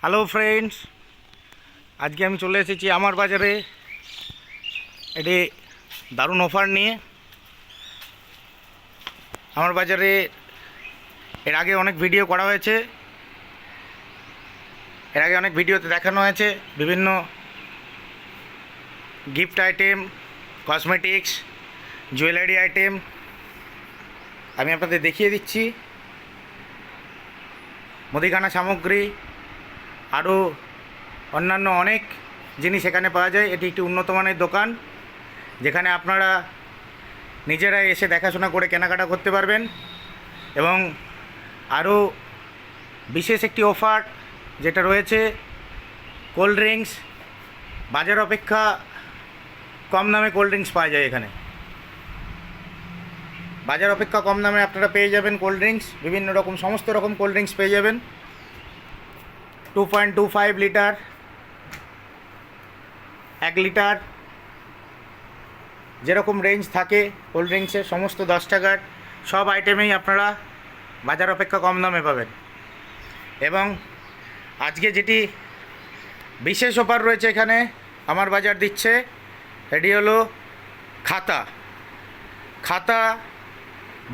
Hello friends, আজকে আমি চলে এসেছি আমার বাজারে এটি দারুণ অফার নিয়ে। আমার বাজারে এর আগে অনেক ভিডিও করা হয়েছে, এর আগে অনেক ভিডিওতে দেখানো হয়েছে বিভিন্ন gift item, cosmetics, jewellery item. আমি আপনাদের দেখিয়ে দিচ্ছি মুদিখানা সামগ্রী, আরও অন্যান্য অনেক জিনিস এখানে পাওয়া যায়। এটি একটি উন্নত মানের দোকান, যেখানে আপনারা নিজেরা এসে দেখাশোনা করে কেনাকাটা করতে পারবেন। এবং আরও বিশেষ একটি অফার যেটা রয়েছে, কোল্ড ড্রিঙ্কস বাজার অপেক্ষা কম দামে কোল্ড ড্রিঙ্কস পাওয়া যায় এখানে। বাজার অপেক্ষা কম দামে আপনারা পেয়ে যাবেন কোল্ড ড্রিঙ্কস, বিভিন্ন রকম সমস্ত রকম কোল্ড ড্রিঙ্কস পেয়ে যাবেন। 2.25 লিটার, 1 লিটার, যেরকম রেঞ্জ থাকে কোল্ড ড্রিঙ্কসের সমস্ত 10 টাকার সব আইটেমেই আপনারা বাজার অপেক্ষা কম দামে পাবেন। এবং আজকে যেটি বিশেষ অফার রয়েছে এখানে আমার বাজার দিচ্ছে, এটি হলো খাতা। খাতা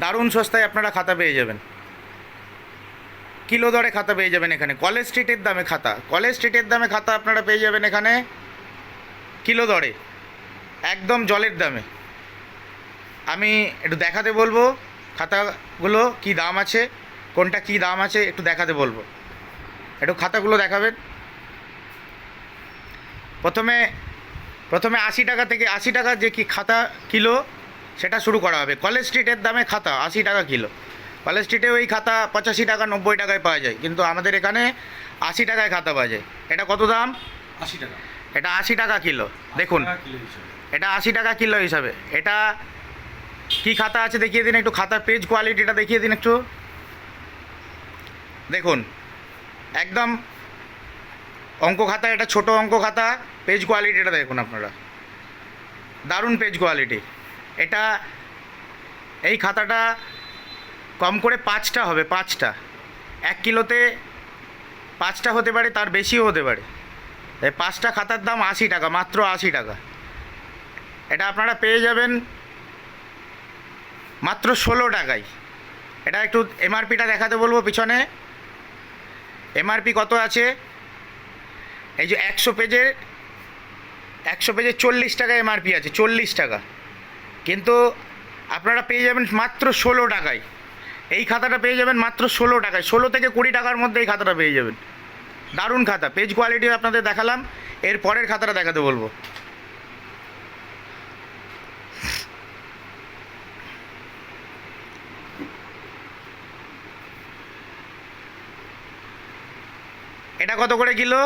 দারুণ সস্তায় আপনারা খাতা পেয়ে যাবেন, কিলো দরে খাতা পেয়ে যাবেন এখানে। কলেজ স্ট্রিটের দামে খাতা, কলেজ স্ট্রিটের দামে খাতা আপনারা পেয়ে যাবেন এখানে কিলো দরে, একদম জলের দামে। আমি একটু দেখাতে বলবো খাতাগুলো কি দাম আছে, কোনটা কি দাম আছে একটু দেখাতে বলবো। একটু খাতাগুলো দেখাবেন। প্রথমে 80 টাকা থেকে, 80 টাকা যে কি খাতা কিলো সেটা শুরু করা হবে। কলেজ স্ট্রিটের দামে খাতা 80 টাকা কিলো। কলেজ স্ট্রিটে ওই খাতা 85 টাকা 90 টাকায় পাওয়া যায়, কিন্তু আমাদের এখানে 80 টাকায় খাতা পাওয়া যায়। এটা কত দাম? 80 টাকা। এটা 80 টাকা কিলো। দেখুন, এটা 80 টাকা কিলো হিসাবে। এটা কি খাতা আছে দেখিয়ে দিন একটু, খাতার পেজ কোয়ালিটিটা দেখিয়ে দিন একটু। দেখুন, একদম অঙ্ক খাতা, এটা ছোট অঙ্ক খাতা। পেজ কোয়ালিটিটা দেখুন আপনারা, দারুণ পেজ কোয়ালিটি। এটা এই খাতাটা কম করে 5টা হবে, 5টা। 1 কিলোতে 5টা হতে পারে, তার বেশিও হতে পারে। এই 5টা খাতার দাম 80 টাকা, মাত্র 80 টাকা। এটা আপনারা পেয়ে যাবেন মাত্র 16 টাকায়। এটা একটু এমআরপিটা দেখাতে বলবো পিছনে। এমআরপি কত আছে? এই যে 100 পেজের 40 টাকা এমআরপি আছে, 40 টাকা। কিন্তু আপনারা পেয়ে যাবেন মাত্র 16 টাকায়। এই খাতাটা পেয়ে যাবেন মাত্র 16 টাকায়। 16 থেকে 20 টাকার মধ্যে এই খাতাটা পেয়ে যাবেন। দারুণ খাতা, পেজ কোয়ালিটি আপনাদের দেখালাম। এর পরের খাতাটা দেখাতে বলবো। এটা কত করে কিলো?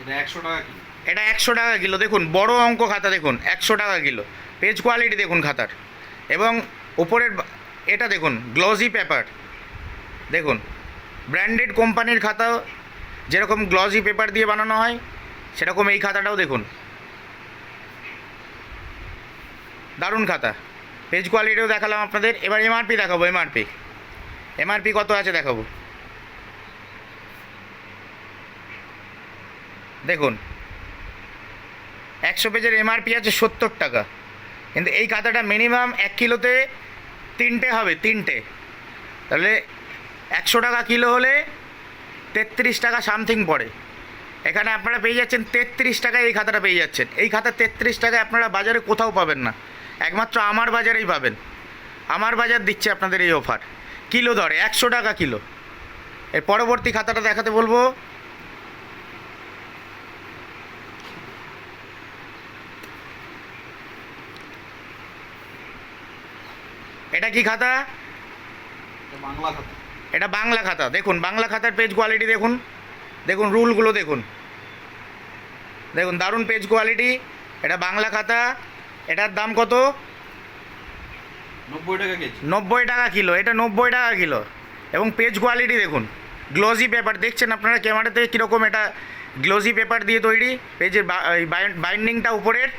এটা 100 টাকা কিলো। এটা 100 টাকা কিলো। দেখুন, বড় অঙ্ক খাতা, দেখুন 100 টাকা কিলো। পেজ কোয়ালিটি দেখুন খাতার। এবং উপরের এটা দেখুন, গ্লসি পেপার। দেখুন, ব্র্যান্ডেড কোম্পানির খাতা যেরকম গ্লসি পেপার দিয়ে বানানো হয়, সেরকম এই খাতাটাও দেখুন, দারুণ খাতা। পেজ কোয়ালিটিও দেখালাম আপনাদের। এবার এমআরপি দেখাবো। এমআরপি কত আছে দেখাবো। দেখুন, 100 পেজের এমআরপি আছে 70 টাকা। কিন্তু এই খাতাটা মিনিমাম 1 কিলোতে 3টে হবে, 3টে। তাহলে 100 টাকা কিলো হলে 33 টাকা সামথিং পড়ে। এখানে আপনারা পেয়ে যাচ্ছেন 33 টাকায় এই খাতাটা পেয়ে যাচ্ছেন। এই খাতা 33 টাকায় আপনারা বাজারে কোথাও পাবেন না, একমাত্র আমার বাজারেই পাবেন। আমার বাজার দিচ্ছে আপনাদের এই অফার কিলো দরে, 100 টাকা কিলো। এর পরবর্তী খাতাটা দেখাতে বলবো। এটা কি খাতা? বাংলা খাতা। এটা বাংলা খাতা। দেখুন, বাংলা খাতার পেজ কোয়ালিটি দেখুন, দেখুন রুলগুলো দেখুন, দেখুন দারুণ পেজ কোয়ালিটি। এটা বাংলা খাতা। এটার দাম কত? 90 টাকা কেজি। 90 টাকা কিলো। এটা 90 টাকা কিলো। এবং পেজ কোয়ালিটি দেখুন, গ্লসি পেপার। দেখছেন আপনারা ক্যামেরাতে কীরকম এটা গ্লসি পেপার দিয়ে তৈরি। পেজের বাইন্ডিংটা উপরের।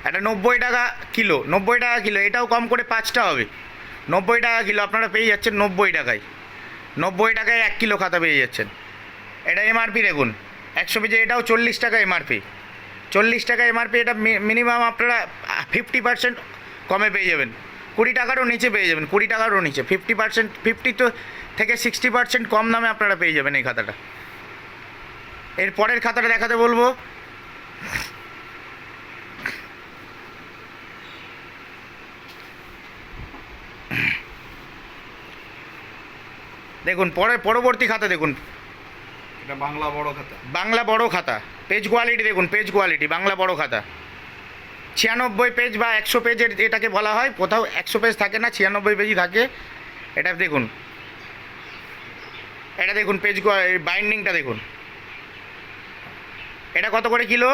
এটা 90 টাকা কিলো, 90 টাকা কিলো। এটাও কম করে 5টা হবে, 90 টাকা কিলো। আপনারা পেয়ে যাচ্ছেন 90 টাকায়। 90 টাকায় 1 কিলো খাতা পেয়ে যাচ্ছেন। এটা এমআরপি দেখুন, 100 পেজে এটাও 40 টাকা এমআরপি, 40 টাকা এমআরপি। এটা মিনিমাম আপনারা 50% কমে পেয়ে যাবেন, 20 টাকারও নিচে পেয়ে যাবেন, 20 টাকারও নিচে 50%, 50 তো থেকে 60% কম দামে আপনারা পেয়ে যাবেন এই খাতাটা। এর পরের খাতাটা দেখাতে বলবো। দেখুন পরবর্তী খাতা দেখুন, এটা বাংলা বড় খাতা। বাংলা বড় খাতা, পেজ কোয়ালিটি দেখুন, পেজ কোয়ালিটি বাংলা বড় খাতা 96 পেজ বা 100 পেজের এটাকে বলা হয়, কোথাও 100 পেজ থাকে না, 96 পেজই থাকে। এটা দেখুন, এটা দেখুন পেজ বাইন্ডিংটা দেখুন, এটা কত করে কিলো?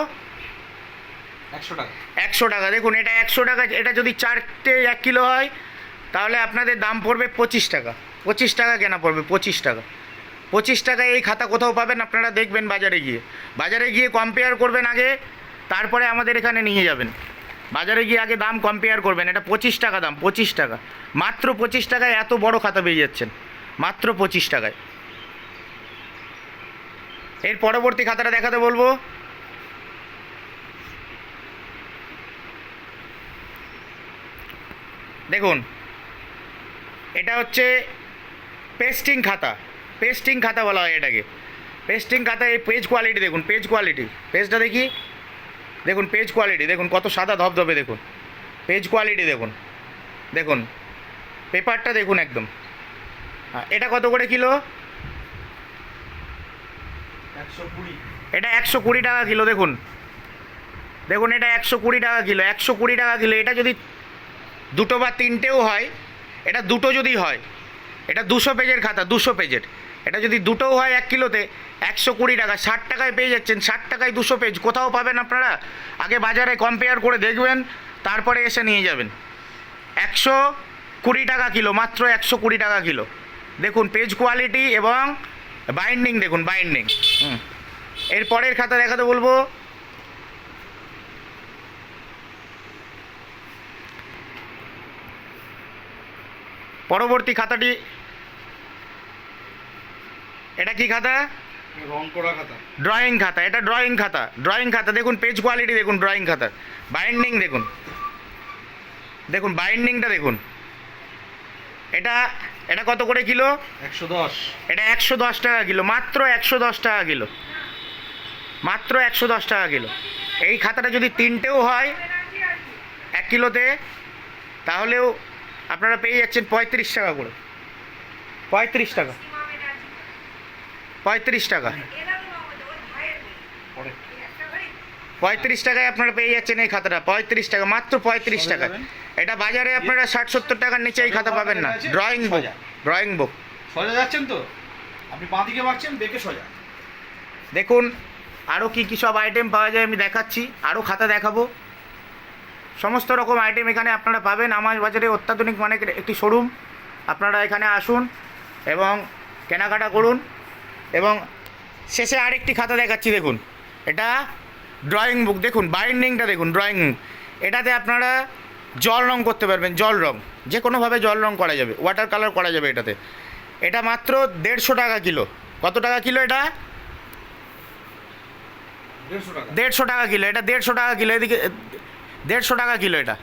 100 টাকা। 100 টাকা। দেখুন এটা 100 টাকা, এটা যদি 4টে 1 কিলো হয় তাহলে আপনাদের দাম পড়বে 25 টাকা, 25 টাকা কেনা পড়বে, 25 টাকা। 25 টাকায় এই খাতা কোথাও পাবেন আপনারা দেখবেন বাজারে গিয়ে কম্পেয়ার করবেন আগে, তারপরে আমাদের এখানে নিয়ে যাবেন। বাজারে গিয়ে আগে দাম কম্পেয়ার করবেন। এটা 25 টাকা দাম, 25 টাকা, মাত্র 25 টাকায় এত বড় খাতা পেয়ে যাচ্ছেন, মাত্র 25 টাকায়। এর পরবর্তী খাতাটা দেখাতে বলবো। দেখুন এটা হচ্ছে পেস্টিং খাতা, পেস্টিং খাতা বলা হয় এটাকে, পেস্টিং খাতা। এই পেজ কোয়ালিটি দেখুন, পেজ কোয়ালিটি, পেজটা দেখি, দেখুন পেজ কোয়ালিটি দেখুন কত সাদা ধবধবে, দেখুন পেজ কোয়ালিটি দেখুন, দেখুন পেপারটা দেখুন একদম। এটা কত করে কিলো? 120। এটা 120 টাকা কিলো। দেখুন দেখুন এটা 120 টাকা কিলো, 120 টাকা কিলো। এটা যদি দুটো বা তিনটেও হয়, এটা দুটো যদি হয়, এটা 200 পেজের খাতা, 200 পেজের। এটা যদি দুটোও হয় 1 কিলোতে 120 টাকা, 60 টাকায় পেয়ে যাচ্ছেন। 60 টাকায় 200 পেজ কোথাও পাবেন আপনারা? আগে বাজারে কম্পেয়ার করে দেখবেন, তারপরে এসে নিয়ে যাবেন। 120 টাকা কিলো, মাত্র 120 টাকা কিলো। দেখুন পেজ কোয়ালিটি এবং বাইন্ডিং দেখুন, বাইন্ডিং। এর পরের খাতা দেখাতে বলবো। পরবর্তী খাতাটি, এটা কি খাতা? রং করা খাতা। ড্রয়িং খাতা। এটা ড্রয়িং খাতা, ড্রয়িং খাতা। দেখুন পেজ কোয়ালিটি দেখুন, ড্রয়িং খাতা বাইন্ডিং দেখুন, দেখুন বাইন্ডিংটা দেখুন। এটা এটা কত করে কিলো? 110। এটা 110 টাকা কিলো, মাত্র 110 টাকা কিলো, মাত্র 110 টাকা কিলো। এই খাতাটা যদি তিনটেও হয় 1 কিলোতে, তাহলেও আপনারা পেয়ে যাচ্ছেন 35 টাকা করে, 35 টাকা, 35 টাকা, পরে 35 টাকায় আপনারা পেয়ে যাচ্ছেন এই খাতাটা, 35 টাকা, মাত্র 35 টাকা। এটা বাজারে আপনারা 60-70 টাকার নিচে এই খাতা পাবেন না। Drawing book, drawing book. সোজা যাচ্ছেন তো? আপনি বাঁ দিকে মারছেন, বেঁকে সোজা। দেখুন আরও কী কী সব আইটেম পাওয়া যায় আমি দেখাচ্ছি, আরও খাতা দেখাবো। সমস্ত রকম আইটেম এখানে আপনারা পাবেন। আমার বাজারে অত্যাধুনিক মানের একটি শোরুম, আপনারা এখানে আসুন এবং কেনাকাটা করুন। এবং শেষে আরেকটি খাতা দেখাচ্ছি, দেখুন এটা ড্রয়িং বুক। দেখুন বাইন্ডিংটা দেখুন, ড্রয়িং বুক। এটাতে আপনারা জল রং করতে পারবেন, জল রং যে কোনোভাবে জল রং করা যাবে, ওয়াটার কালার করা যাবে এটাতে। এটা মাত্র 150 টাকা কিলো। কত টাকা কিলো এটা? 150 টাকা। 150 টাকা কিলো। এটা 150 টাকা কিলো। এদিকে 150 টাকা কিলো। এটা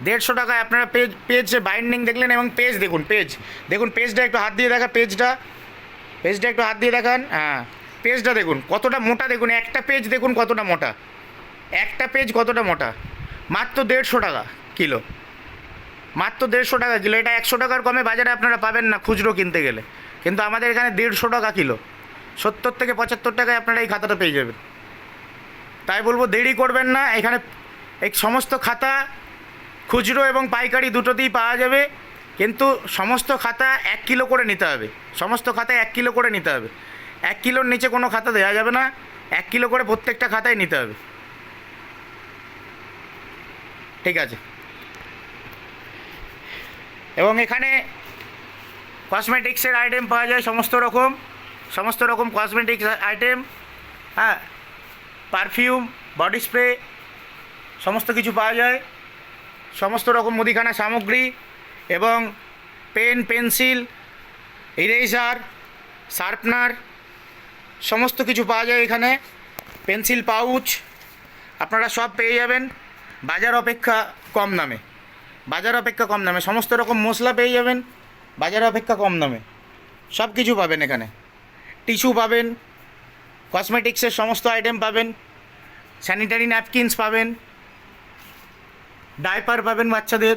150 টাকায় আপনারা পেজ বাইন্ডিং দেখলেন এবং পেজ দেখুন, পেজ দেখুন, পেজটা একটু হাত দিয়ে দেখা, পেজটা একটু হাত দিয়ে দেখান। হ্যাঁ পেজটা দেখুন কতটা মোটা, দেখুন একটা পেজ দেখুন কতটা মোটা, একটা পেজ কতটা মোটা। মাত্র 150 টাকা কিলো, মাত্র 150 টাকা কিলো। এটা 100 টাকার কমে বাজারে আপনারা পাবেন না খুচরো কিনতে গেলে, কিন্তু আমাদের এখানে 150 টাকা কিলো, 70 থেকে 75 টাকায় আপনারা এই খাতাটা পেয়ে যাবেন। তাই বলবো দেরি করবেন না। এখানে এই সমস্ত খাতা খুচরো এবং পাইকারি দুটোতেই পাওয়া যাবে, কিন্তু সমস্ত খাতা 1 কিলো করে নিতে হবে, সমস্ত খাতা 1 কিলো করে নিতে হবে। 1 কিলোর নিচে কোনো খাতা দেওয়া যাবে না, 1 কিলো করে প্রত্যেকটা খাতায় নিতে হবে। ঠিক আছে। এবং এখানে কসমেটিক্সের আইটেম পাওয়া যায়, সমস্ত রকম কসমেটিক্স আইটেম, হ্যাঁ পারফিউম, বডি স্প্রে, সমস্ত কিছু পাওয়া যায়। সমস্ত রকম মুদিখানা সামগ্রী এবং পেন, পেন্সিল, ইরেজার, শার্পনার, সমস্ত কিছু পাওয়া যায় এখানে। পেন্সিল পাউচ আপনারা সব পেয়ে যাবেন বাজার অপেক্ষা কম দামে। বাজার অপেক্ষা কম দামে সমস্ত রকম মশলা পেয়ে যাবেন বাজার অপেক্ষা কম দামে। সব কিছু পাবেন এখানে। টিস্যু পাবেন, কসমেটিক্সের সমস্ত আইটেম পাবেন, স্যানিটারি ন্যাপকিনস পাবেন, ডাইপার পাবেন বাচ্চাদের,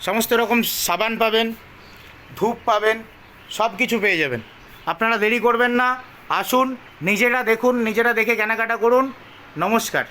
সমস্ত রকম সাবান পাবেন, ধূপ পাবেন, সব কিছু পেয়ে যাবেন। আপনারা দেরি করবেন না, আসুন, নিজেরা দেখুন, নিজেরা দেখে কেনাকাটা করুন। নমস্কার।